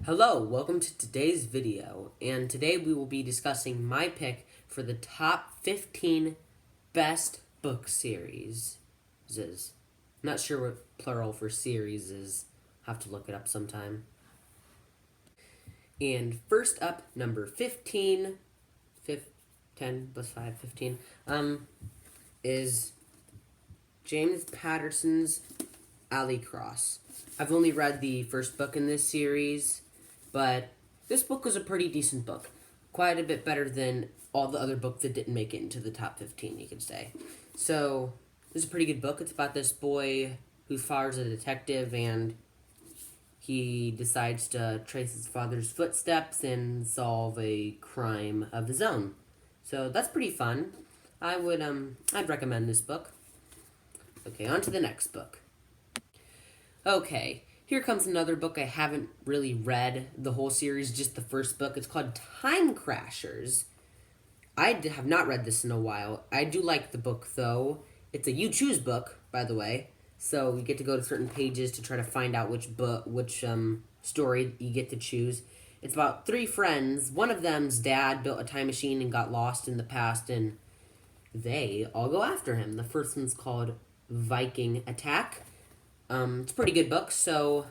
Hello, welcome to today's video, and today we will be discussing my pick for the top 15 best book series. Not sure what plural for series is. Have to look it up sometime. And first up, number 15, 10 plus 5, 15, is James Patterson's Alley Cross. I've only read the first book in this series, but this book was a pretty decent book. Quite a bit better than all the other books that didn't make it into the top 15, you could say. So, this is a pretty good book. It's about this boy who follows a detective and he decides to trace his father's footsteps and solve a crime of his own. So, that's pretty fun. I'd recommend this book. Okay, on to the next book. Okay, here comes another book I haven't really read the whole series, just the first book. It's called Time Crashers. I have not read this in a while. I do like the book, though. It's a You Choose book, by the way. So you get to go to certain pages to try to find out which story you get to choose. It's about three friends. One of them's dad built a time machine and got lost in the past, and they all go after him. The first one's called Viking Attack. It's a pretty good book, so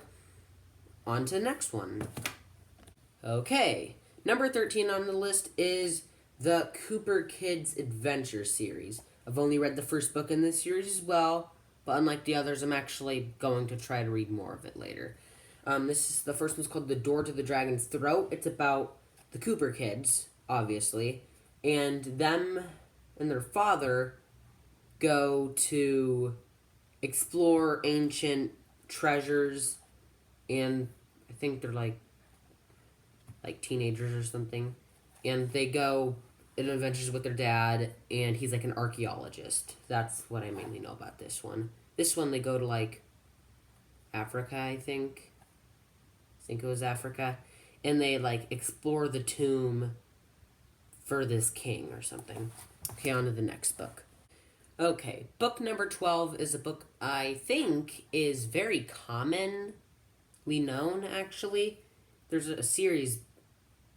on to the next one. Okay, number 13 on the list is the Cooper Kids Adventure series. I've only read the first book in this series as well, but unlike the others, I'm actually going to try to read more of it later. The first one's called The Door to the Dragon's Throat. It's about the Cooper kids, obviously, and them and their father go to explore ancient treasures, and I think they're like teenagers or something, and they go in adventures with their dad, and he's like an archaeologist. That's what I mainly know about this one. This one they go to like Africa, I think it was Africa, and they like explore the tomb for this king or something. Okay, on to the next book. Okay, book number 12 is a book I think is very commonly known, actually. There's a series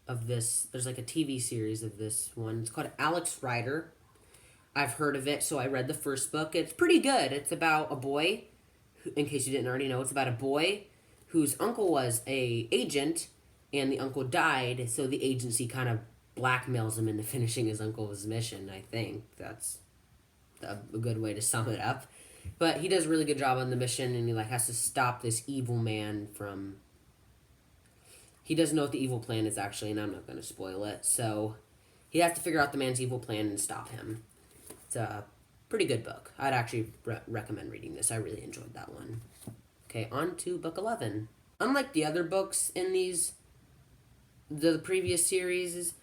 of this. There's like a TV series of this one. It's called Alex Rider. I've heard of it, so I read the first book. It's pretty good. It's about a boy, in case you didn't already know, it's about a boy whose uncle was a agent, and the uncle died, so the agency kind of blackmails him into finishing his uncle's mission, I think. That's a good way to sum it up. But he does a really good job on the mission, and he has to stop this evil man from... He doesn't know what the evil plan is, actually, and I'm not going to spoil it. So he has to figure out the man's evil plan and stop him. It's a pretty good book. I'd actually recommend reading this. I really enjoyed that one. Okay, on to book 11. Unlike the other books in the previous series,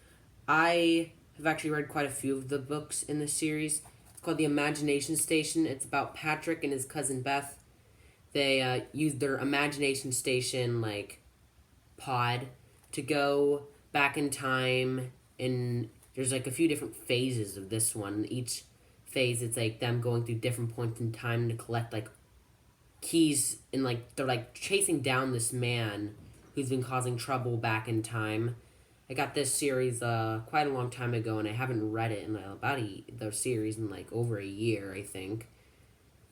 I have actually read quite a few of the books in this series. It's called The Imagination Station. It's about Patrick and his cousin Beth. They use their imagination station, pod to go back in time, and there's a few different phases of this one. Each phase, it's them going through different points in time to collect keys, and they're chasing down this man who's been causing trouble back in time. I got this series quite a long time ago, and I haven't read it in the series in over a year, I think.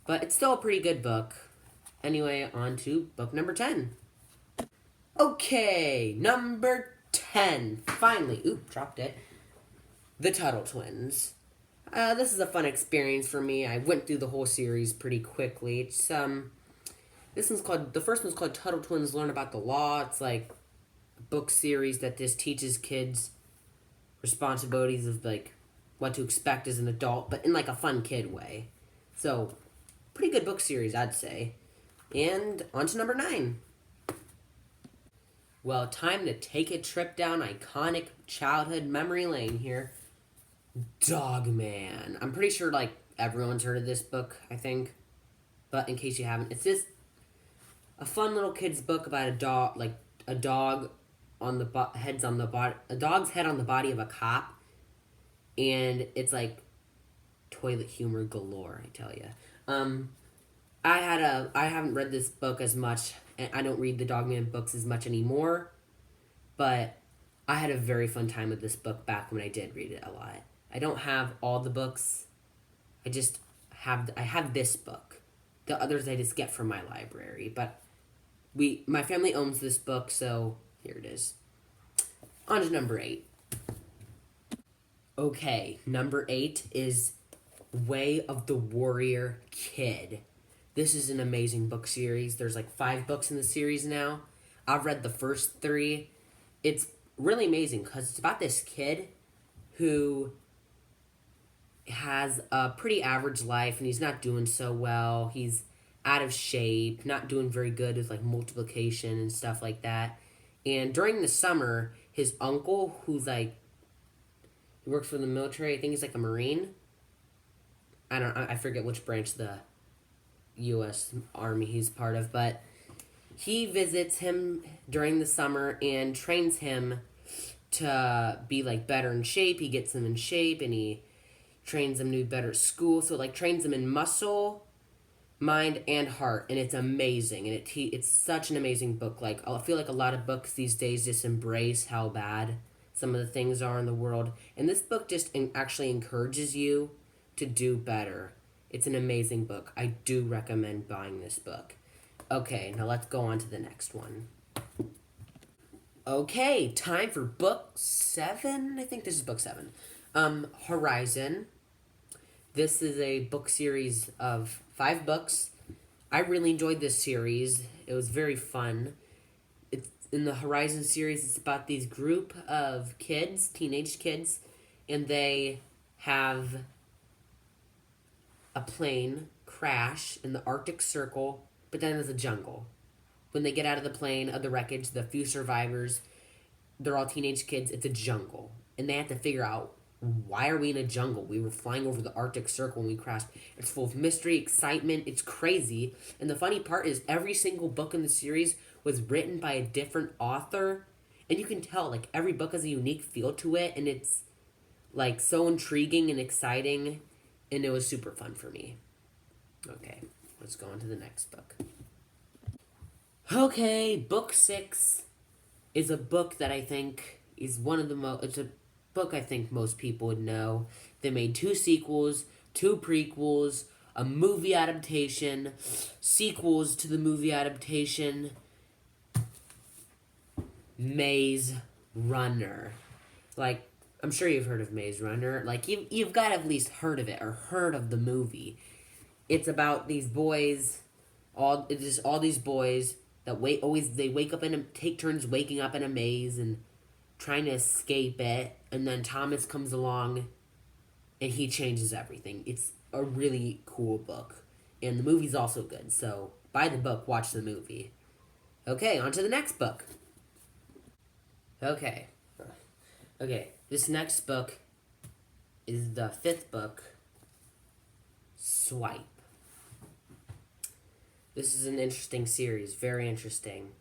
But it's still a pretty good book. Anyway, on to book number 10. Okay, number 10. Finally, dropped it. The Tuttle Twins. This is a fun experience for me. I went through the whole series pretty quickly. It's the first one's called Tuttle Twins Learn About the Law. It's a book series that just teaches kids responsibilities of what to expect as an adult, but in a fun kid way. So, pretty good book series, I'd say. And on to number 9. Well, time to take a trip down iconic childhood memory lane here. Dogman. I'm pretty sure everyone's heard of this book, I think. But in case you haven't, it's just a fun little kid's book about a dog on the a dog's head on the body of a cop, and it's toilet humor galore, I tell you. I haven't read this book as much, and I don't read the Dogman books as much anymore, But I had a very fun time with this book back when I did read it a lot. I don't have all the books. I have this book. The others I just get from my library. But my family owns this book, so here it is. On to number 8. Okay, number 8 is Way of the Warrior Kid. This is an amazing book series. There's like 5 books in the series now. I've read the first 3. It's really amazing because it's about this kid who has a pretty average life and he's not doing so well. He's out of shape, not doing very good with like multiplication and stuff like that. And during the summer, his uncle, who's like, he works for the military, I think he's like a Marine. I forget which branch of the U.S. Army he's part of, but he visits him during the summer and trains him to be like better in shape. He gets him in shape and he trains him to be better at school. So like trains him in muscle, mind, and heart, and it's amazing. And it's such an amazing book. Like I feel like a lot of books these days just embrace how bad some of the things are in the world, and this book just actually encourages you to do better. It's an amazing book. I do recommend buying this book. Okay, now let's go on to the next one. Okay, time for book 7. I think this is book 7. Horizon. This is a book series of 5 books. I really enjoyed this series. It was very fun. It's in the Horizon series. It's about these group of kids, teenage kids, and they have a plane crash in the Arctic Circle, but then there's a jungle. When they get out of the plane, of the wreckage, the few survivors, they're all teenage kids. It's a jungle, and they have to figure out, why are we in a jungle? We were flying over the Arctic Circle when we crashed. It's full of mystery, excitement. It's crazy. And the funny part is every single book in the series was written by a different author. And you can tell, like, every book has a unique feel to it. And it's, like, so intriguing and exciting. And it was super fun for me. Okay, let's go on to the next book. Okay, book 6 is a book that I think is one of the most... It's a book I think most people would know. They made 2 sequels, 2 prequels, a movie adaptation, sequels to the movie adaptation. Maze Runner. Like, I'm sure you've heard of Maze Runner. Like, you've got to have at least heard of it or heard of the movie. It's about these boys, all these boys that they wake up take turns waking up in a maze and trying to escape it, and then Thomas comes along and he changes everything. It's a really cool book. And the movie's also good, so buy the book, watch the movie. Okay, on to the next book. Okay, this next book is the 5th book, Swipe. This is an interesting series, very interesting,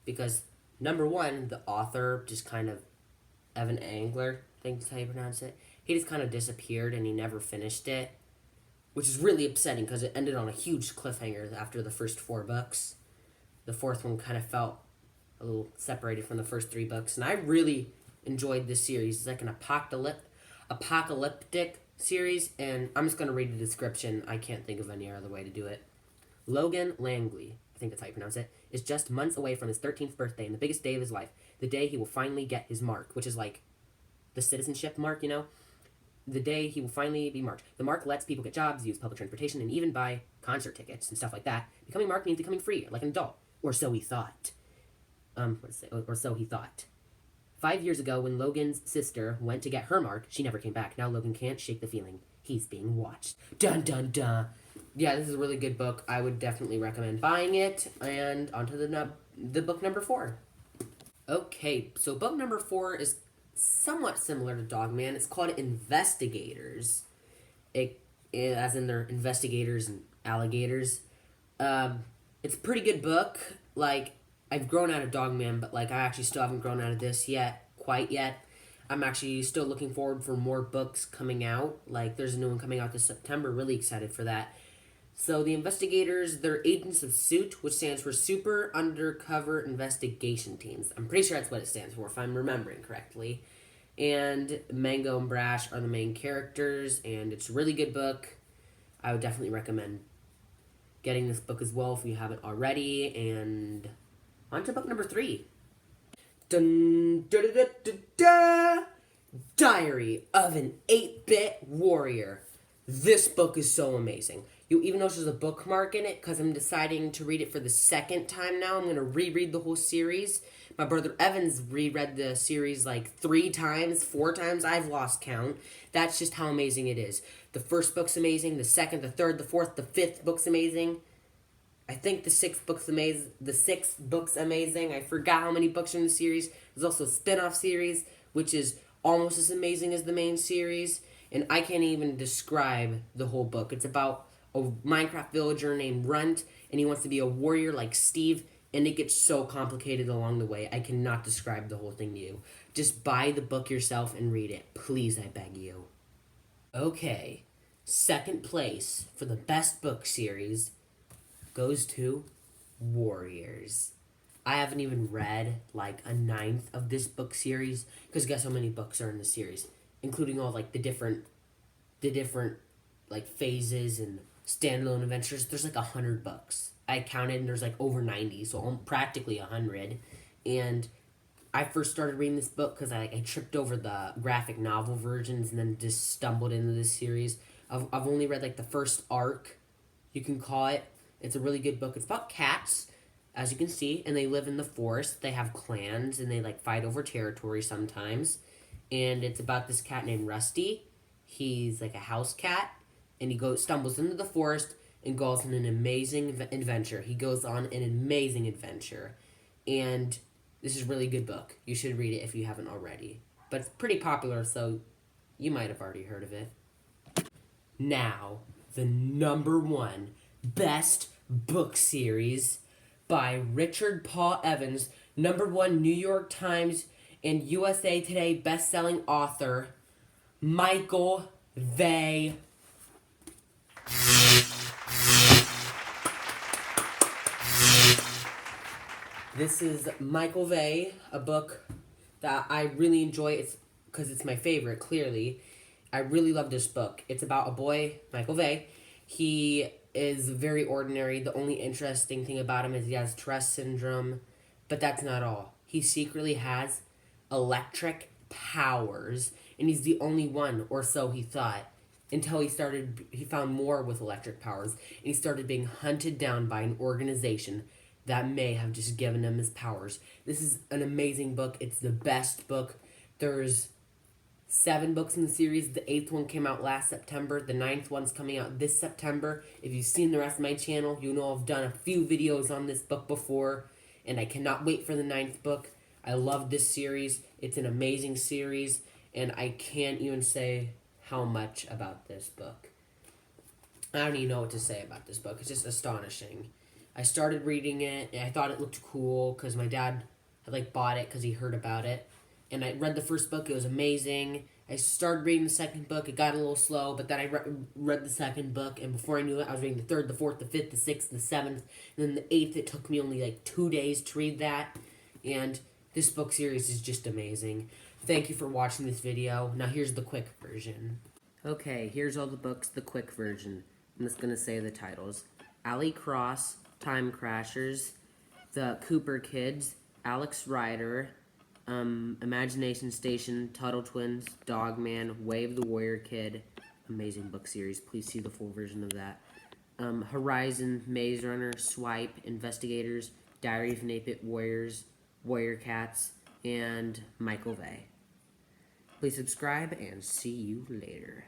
because number 1, the author just kind of, Evan Angler, I think that's how you pronounce it, he just kind of disappeared and he never finished it, which is really upsetting because it ended on a huge cliffhanger after the first 4 books. The 4th one kind of felt a little separated from the first 3 books, and I really enjoyed this series. It's like an apocalyptic series, and I'm just going to read the description. I can't think of any other way to do it. Logan Langley, I think that's how you pronounce it, is just months away from his 13th birthday and the biggest day of his life, the day he will finally get his mark, which is like the citizenship mark, you know? The day he will finally be marked. The mark lets people get jobs, use public transportation, and even buy concert tickets and stuff like that. Becoming marked means becoming free, like an adult. Or so he thought. Or so he thought. 5 years ago, when Logan's sister went to get her mark, she never came back. Now Logan can't shake the feeling. He's being watched. Dun dun dun. Yeah, this is a really good book. I would definitely recommend buying it. And on to the book number 4. Okay, so book number 4 is somewhat similar to Dogman. It's called Investigators. As in they're investigators and alligators. It's a pretty good book. Like, I've grown out of Dogman, but like I actually still haven't grown out of this quite yet. I'm actually still looking forward for more books coming out. Like, there's a new one coming out this September. Really excited for that. So the investigators, they're agents of SUIT, which stands for Super Undercover Investigation Teams. I'm pretty sure that's what it stands for, if I'm remembering correctly. And Mango and Brash are the main characters, and it's a really good book. I would definitely recommend getting this book as well if you haven't already. And on to book number 3. Dun, da, da, da, da, da. Diary of an 8-Bit Warrior. This book is so amazing. Even though there's a bookmark in it, because I'm deciding to read it for the second time now, I'm going to reread the whole series. My brother Evans reread the series like 3 times, 4 times. I've lost count. That's just how amazing it is. The first book's amazing. The second, the third, the fourth, the fifth book's amazing. I think the 6th book's amazing. The 6th book's amazing. I forgot how many books are in the series. There's also a spin-off series, which is almost as amazing as the main series. And I can't even describe the whole book. It's about a Minecraft villager named Runt, and he wants to be a warrior like Steve, and it gets so complicated along the way. I cannot describe the whole thing to you. Just buy the book yourself and read it. Please, I beg you. Okay, second place for the best book series goes to Warriors. I haven't even read like a 9th of this book series, because guess how many books are in the series, including all like the different like phases and standalone adventures. There's like 100 books. I counted, and there's like over 90, so I'm practically 100. And I first started reading this book because I tripped over the graphic novel versions and then just stumbled into this series. I've only read like the first arc, you can call it. It's a really good book. It's about cats, as you can see, and they live in the forest. They have clans, and they like fight over territory sometimes. And it's about this cat named Rusty. He's like a house cat, and he stumbles into the forest and goes on an amazing adventure. He goes on an amazing adventure, and this is a really good book. You should read it if you haven't already. But it's pretty popular, so you might have already heard of it. Now, the number 1 best book series by Richard Paul Evans, number 1 New York Times and USA Today best-selling author, Michael Vey. This is Michael Vey, a book that I really enjoy. It's because it's my favorite, clearly. I really love this book. It's about a boy, Michael Vey. He is very ordinary. The only interesting thing about him is he has Tourette syndrome, but that's not all. He secretly has electric powers, and he's the only one, or so he thought, until he found more with electric powers, and he started being hunted down by an organization that may have just given him his powers. This is an amazing book. It's the best book. There's 7 books in the series. The 8th one came out last September. The 9th one's coming out this September. If you've seen the rest of my channel, you know I've done a few videos on this book before, and I cannot wait for the 9th book. I love this series. It's an amazing series, and I can't even say how much about this book. I don't even know what to say about this book. It's just astonishing. I started reading it, and I thought it looked cool because my dad had bought it because he heard about it. And I read the first book. It was amazing. I started reading the second book. It got a little slow, but then I read the second book, and before I knew it, I was reading the third, the fourth, the fifth, the sixth, the seventh, and then the 8th. It took me only 2 days to read that, and this book series is just amazing. Thank you for watching this video. Now here's the quick version. Okay, here's all the books, the quick version. I'm just going to say the titles. Ali Cross, Time Crashers, The Cooper Kids, Alex Rider, Imagination Station, Tuttle Twins, Dogman, Wave the Warrior Kid. Amazing book series. Please see the full version of that. Horizon, Maze Runner, Swipe, Investigators, Diary of an 8-Bit Warriors, Warrior Cats, and Michael Vey. Please subscribe and see you later.